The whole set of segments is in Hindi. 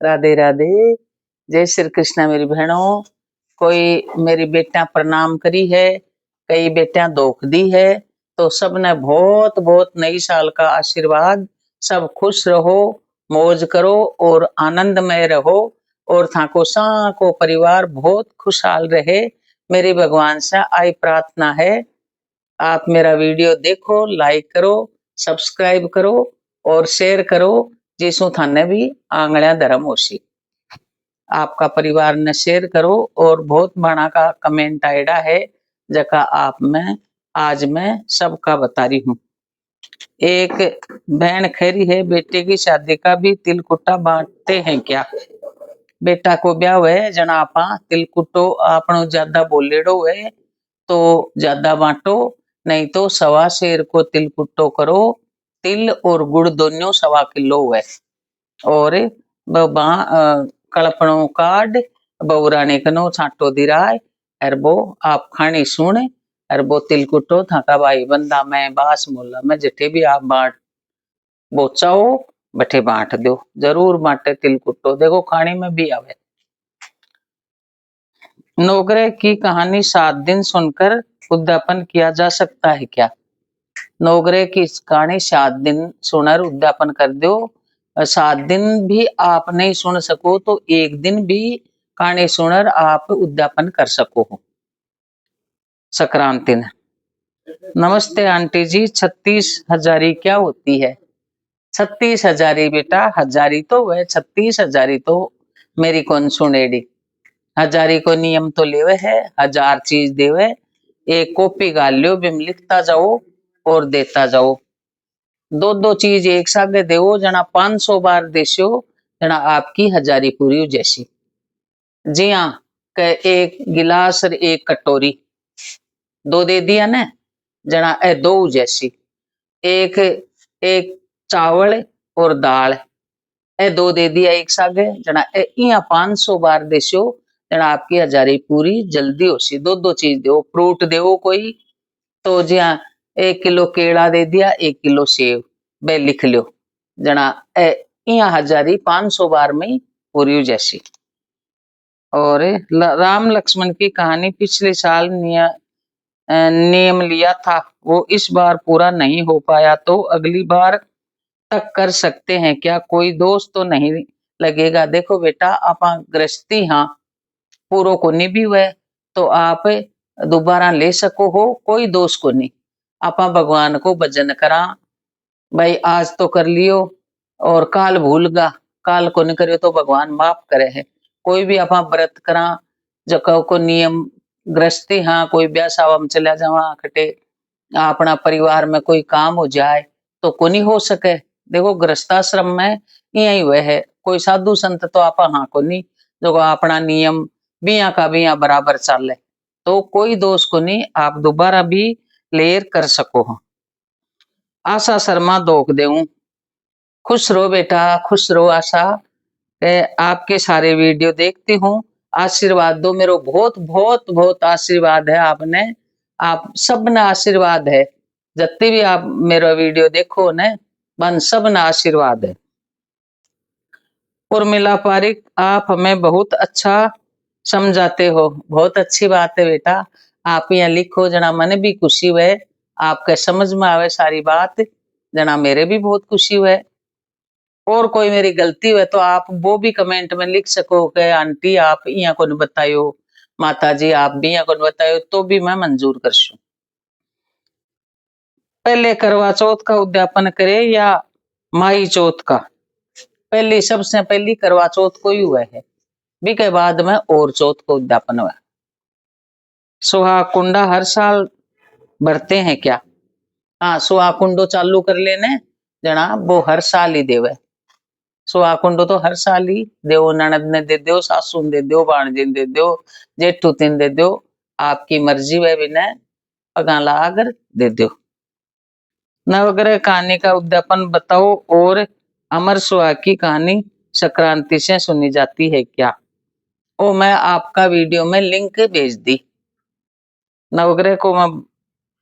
राधे राधे। जय श्री कृष्ण मेरी बहनों। कोई मेरी बेटियां प्रणाम करी है, कई बेटियां दोख दी है। तो सबने बहुत बहुत नई साल का आशीर्वाद। सब खुश रहो, मौज करो और आनंदमय रहो और थाको सा को परिवार बहुत खुशहाल रहे। मेरी भगवान से आई प्रार्थना है। आप मेरा वीडियो देखो, लाइक करो, सब्सक्राइब करो और शेयर करो, जिसो थाने भी आंगलियां धर्म होशी। आपका परिवार ने शेयर करो और बहुत बड़ा का कमेंट आइडा है, जका आप में आज मैं सबका बता रही हूँ। एक बहन खैरी है, बेटे की शादी का भी तिलकुटा बांटते हैं क्या? बेटा को ब्याह है जना आपा तिलकुटो आपनो ज्यादा बोलेडो है तो ज्यादा बांटो, नहीं तो 1.25 को तिलकुटो करो। तिल और गुड़ दोनों 1.25 है और कड़पणों काट बउराने कनो छाटो दिराय और वो आप खानी सुन और वो तिलकुटो थाका भाई बंदा में बास मोला में जिठे भी आप बांट बोचाओ बठे बांट दो, जरूर बांटे तिलकुटो, देखो खाने में भी आवे। नौकरे की कहानी 7 दिन सुनकर उद्यापन किया जा सकता है क्या? नौकरे की कहानी 7 दिन सुनकर उद्यापन कर दो। 7 दिन भी आप नहीं सुन सको तो एक दिन भी कहानी सुनकर आप उद्यापन कर सको हो। संक्रांति। नमस्ते आंटी जी, 36 हजारी क्या होती है? 36 हजारी बेटा, हजारी तो वह 36 हजारी तो मेरी कौन सुनेड़ी। हजारी को नियम तो लेवे है, 1000 चीज देवे। एक कॉपी गाल लो, बिम लिखता जाओ और देता जाओ। दो दो चीज एक साथ देवो, जना 500 बार देशो जना आपकी हजारी पूरी हो जैसी। जी हाँ, एक गिलास और एक कटोरी दो दे दिया ना, जना ए दो जैसी। एक एक चावल और दाल ए दो दे दिया एक साथ, जना ए 500 बार देशो जना आपकी हजारी पूरी जल्दी होशी। दो दो चीज दो, फ्रूट दो कोई तो जी हाँ, 1 किलो केला दे दिया, 1 किलो सेव, बे लिख लो जना यहाँ हजारी 500 बार में ही पूरी जैसी। और राम लक्ष्मण की कहानी पिछले साल नियम लिया था, वो इस बार पूरा नहीं हो पाया तो अगली बार तक कर सकते हैं क्या? कोई दोस्त तो नहीं लगेगा? देखो बेटा, आप गृहस्थी हाँ पूरो को नहीं भी हुए तो आप दोबारा ले सको हो, कोई दोष को नहीं। आप भगवान को भजन करा, भाई आज तो कर लियो और काल भूल गा, काल को नहीं करियो तो भगवान माफ करे है। कोई भी आप व्रत करा, जको को नियम गृहस्थी हाँ कोई ब्याह सावा में चला जावा खटे अपना परिवार में कोई काम हो जाए तो को नहीं हो सके। देखो गृहस्थाश्रम में यही वह है, कोई साधु संत तो आप हाँ को नहीं जो अपना नियम बिया का बिया बराबर चले तो कोई दोष को नहीं, आप दोबारा भी लेर कर सको हो। आशा शर्मा दोग देऊं। खुश रहो बेटा, खुश रहो आशा। आपके सारे वीडियो देखती हूँ, आशीर्वाद दो मेरे, बहुत बहुत बहुत आशीर्वाद है आपने, आप सब ना आशीर्वाद है। जितनी भी आप मेरा वीडियो देखो ने बन सब ना आशीर्वाद है। उर्मिला पारिक, आप हमें बहुत अच्छा समझाते हो, बहुत अच्छी बात है बेटा। आप यहाँ लिखो जना मने भी खुशी हुए, आपके समझ में आवे सारी बात जना मेरे भी बहुत खुशी हुए। और कोई मेरी गलती हुए तो आप वो भी कमेंट में लिख सको कि आंटी आप यहाँ को बतायो, माता जी आप भी यहाँ को बतायो, तो भी मैं मंजूर कर सूं। पहले करवा चौथ का उद्यापन करे या माई चौथ का? पहली सबसे पहली करवा चौथ को ही हुआ है, भी के बाद में और चौथ को उद्यापन हुआ। सुहाग कुंडा हर साल भरते हैं क्या? हाँ, सुहाग कुंडो चालू कर लेने जना वो हर साल ही देवे। सुहाग कुंडो तो हर साल ही देव, ननद ने दे दो, सासू ने दे दो, भाणजी ने दे दो, जेठू तीन दे दो, आपकी मर्जी वह भी ने पगाला अगर दे दो। नवग्रह कहानी का उद्यापन बताओ और अमर सुहाग की कहानी संक्रांति से सुनी जाती है क्या? ओ मैं आपका वीडियो में लिंक भेज दी, नवग्रह को मैं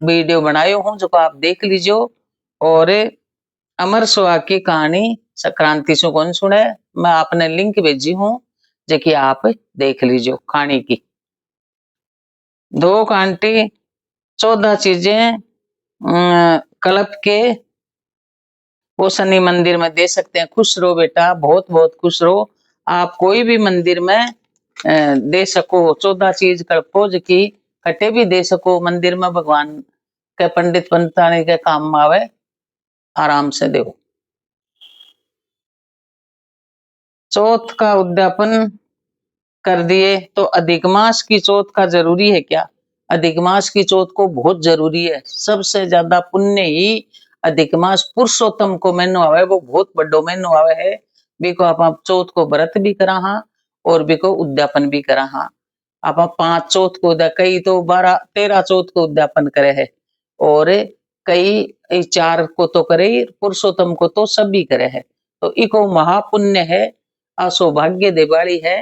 वीडियो बनायो हूँ जो आप देख लीजिए। और अमर सुहाग की कहानी संक्रांति से कौन सुने, मैं आपने लिंक भेजी हूँ, जो कि आप देख लीजिए खाने की। दो आंटी 14 चीजें कल्प के वो शनि मंदिर में दे सकते हैं। खुश रहो बेटा, बहुत बहुत खुश रहो। आप कोई भी मंदिर में दे सको, 14 चीज कल्पो जो कि कटे भी दे सको मंदिर में, भगवान के पंडित पंडितानी के काम में आवे, आराम से दो। चौथ का उद्यापन कर दिए तो अधिक मास की चौथ का जरूरी है क्या? अधिक मास की चौथ को बहुत जरूरी है। सबसे ज्यादा पुण्य ही अधिक मास पुरुषोत्तम को महीनो आवे, वो बहुत बड़ो महीनो आवे है। बिको आप चौथ को व्रत भी करा हाँ और बिको उद्यापन भी करा हाँ। आप 5 चौथ को, कई तो 12-13 चौथ को उद्यापन करे है, और कई 4 को तो करे, पुरुषोत्तम को तो सभी करे है। तो इको महापुण्य है, असौभाग्य दिवाली है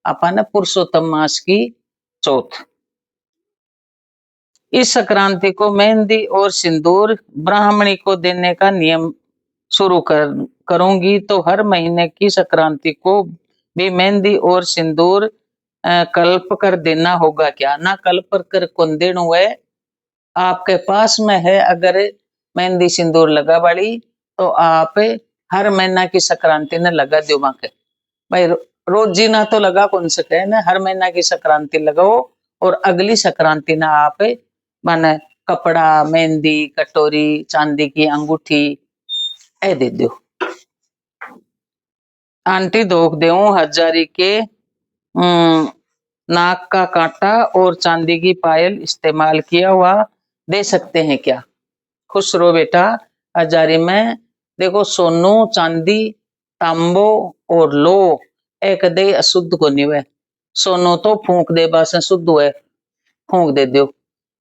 अपन पुरुषोत्तम मास की चौथ। इस संक्रांति को मेहंदी और सिंदूर ब्राह्मणी को देने का नियम शुरू करूंगी, तो हर महीने की संक्रांति को भी मेहंदी और सिंदूर कल्प कर देना होगा क्या? ना कल्प कर कौन देना है, आपके पास में है अगर मेहंदी सिंदूर लगा वाली, तो आप हर महीना की संक्रांति ने लगा दो माके भाई। रोजी ना तो लगा कौन सके ना, हर महीना की संक्रांति लगाओ, और अगली संक्रांति ना आप माने कपड़ा, मेहंदी, कटोरी, चांदी की अंगूठी ए दे दो। आंटी धोख दे हजारी के नाक का कांटा और चांदी की पायल इस्तेमाल किया हुआ दे सकते हैं क्या? खुश रहो बेटा, हजारी में देखो सोनू, चांदी, तांबो और लो एक दे अशुद्ध को नहीं है। सोनू तो फूंक दे बस शुद्ध है, फूंक दे दो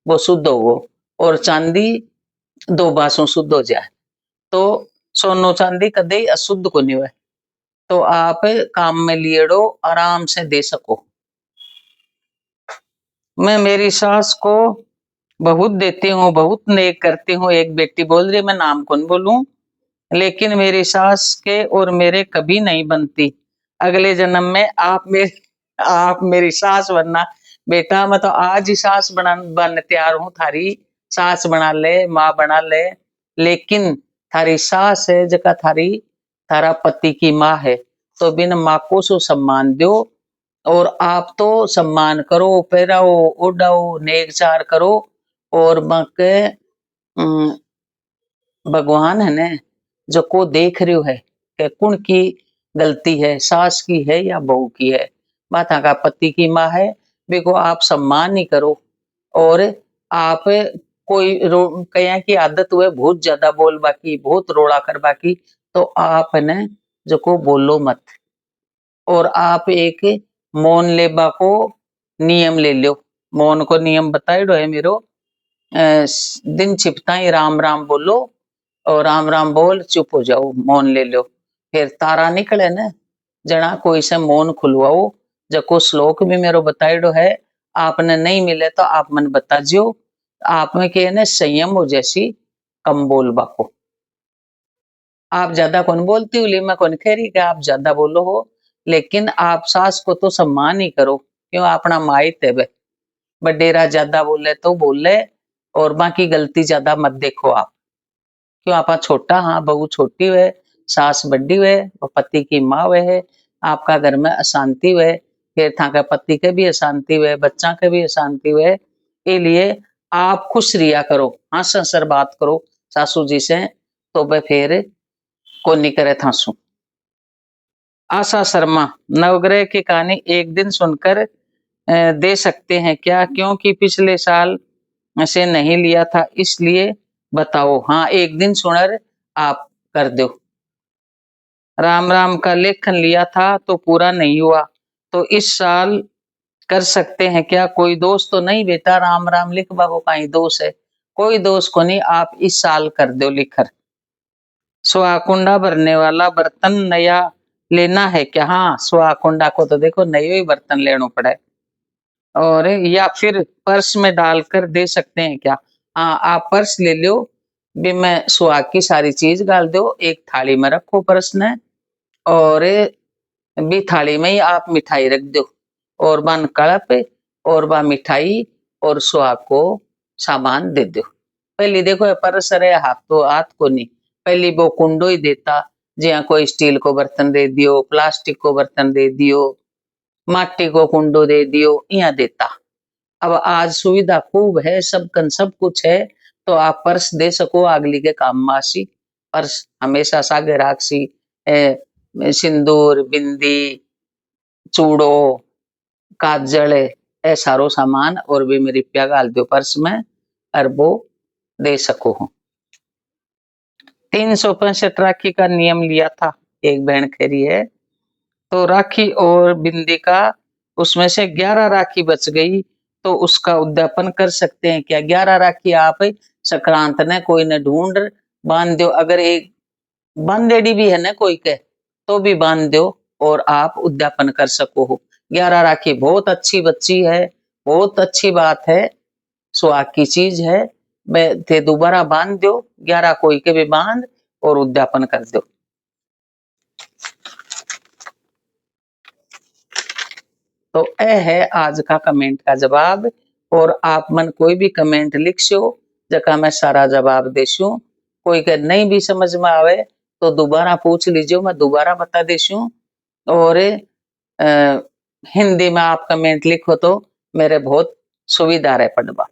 वो शुद्ध हो, और चांदी 2 बासों शुद्ध हो जाए। तो सोनू चांदी कदे अशुद्ध को नहीं है, तो आप काम में लिएड़ो आराम से दे सको। मैं मेरी सास को बहुत देती हूँ, बहुत नेक करती हूँ। एक बेटी बोल रही, मैं नाम कौन बोलूं, लेकिन मेरी सास के और मेरे कभी नहीं बनती। अगले जन्म में आप मेरी सास बनना। बेटा मैं तो आज ही सास बन तैयार हूँ, थारी सास बना ले, माँ बना ले, लेकिन थारी सास है जगह थारी थारा पति की माँ है, तो बिन माँ को सो सम्मान दो, और आप तो सम्मान करो, पहराओ, उड़ाओ, नेक चार करो, और बाके भगवान है न जो को देख रहे है कि कौन की गलती है, सास की है या बहू की है। माता का पति की माँ है, बिको आप सम्मान ही करो। और आप कोई कया की आदत हुए बहुत ज्यादा बोल बाकी, बहुत रोड़ा कर बाकी, तो आप न जो को बोलो मत, और आप एक मौन लेबा को नियम ले लो। मौन को नियम बताइडो है मेरो, दिन छिपता ही राम राम बोलो, और राम राम बोल चुप हो जाओ, मौन ले लो, फिर तारा निकले न जना कोई से मौन खुलवाओ। जको श्लोक भी मेरो बताइडो है, आपने नहीं मिले तो आप मन बता जियो। आप में के न संयम हो जैसी कम बोलबा को। आप ज्यादा कौन बोलती हो, मैं कौन कह रही कि आप ज्यादा बोलो हो, लेकिन आप सास को तो सम्मान ही करो, क्यों अपना माइत है वे। बडेरा ज्यादा बोले तो बोले, और बाकी गलती ज्यादा मत देखो आप, क्यों आपा छोटा, हाँ बहू छोटी हुए, सास बड्डी हुए, और पति की माँ हुए है, आपका घर में अशांति हुए, फिर था का पति के भी अशांति हुए, बच्चा के भी अशांति हुए। इसलिए आप खुश रिया करो, हंस हंसर बात करो सासू जी से, तो वह फिर को नहीं करे थासू। आशा शर्मा, नवग्रह की कहानी एक दिन सुनकर दे सकते हैं क्या? क्योंकि पिछले साल से नहीं लिया था, इसलिए बताओ। हाँ एक दिन सुनर आप कर दो। राम राम का लेखन लिया था तो पूरा नहीं हुआ, तो इस साल कर सकते हैं क्या? कोई दोष तो नहीं बेटा, राम राम लिखबा को कहीं दोष है? कोई दोष को नहीं, आप इस साल कर दो लिखर। सुहाकुंडा भरने वाला बर्तन नया लेना है क्या? हाँ सुहाकुंडा को तो देखो नयो ही बर्तन लेना पड़े, और या फिर पर्स में डालकर दे सकते हैं क्या? हाँ आप पर्स ले लो, भी मैं सुहाग की सारी चीज डाल दो, एक थाली में रखो पर्स ने, और बी थाली में ही आप मिठाई रख दो और बन कड़प और बा मिठाई और सुहाग को सामान दे दो। पहली देखो परस रहे हाथ को नहीं, पहली वो कुंडो ही देता, जिया कोई स्टील को बर्तन दे दियो, प्लास्टिक को बर्तन दे दियो, माटी को कुंडो दे दियो, यहाँ देता। अब आज सुविधा खूब है, सब कन सब कुछ है, तो आप पर्स दे सको अगली के काम मासी। पर्स हमेशा सागे राखसी, सिंदूर, बिंदी, चूड़ो, काजल, ए सारो सामान और भी मेरी रुपया गाल दो पर्स में और वो दे सको हूँ। 365 राखी का नियम लिया था, एक बहन खरी है, तो राखी और बिंदी का उसमें से 11 राखी बच गई, तो उसका उद्यापन कर सकते हैं क्या? 11 राखी आप संक्रांत ने कोई ने ढूंढ बांध दो, अगर एक बांधेड़ी भी है ना कोई के, तो भी बांध दो और आप उद्यापन कर सको हो। 11 राखी बहुत अच्छी बच्ची है, बहुत अच्छी बात है, सुहाग की चीज है, ते दोबारा बांध दो, 11 कोई के भी बांध और उद्यापन कर दो। तो ए है आज का कमेंट का जवाब, और आप मन कोई भी कमेंट लिख सो जका मैं सारा जवाब देशू। कोई के नहीं भी समझ में आवे तो दोबारा पूछ लीजिए, मैं दोबारा बता देशू। और हिंदी में आप कमेंट लिखो तो मेरे बहुत सुविधा रहे पढ़वा।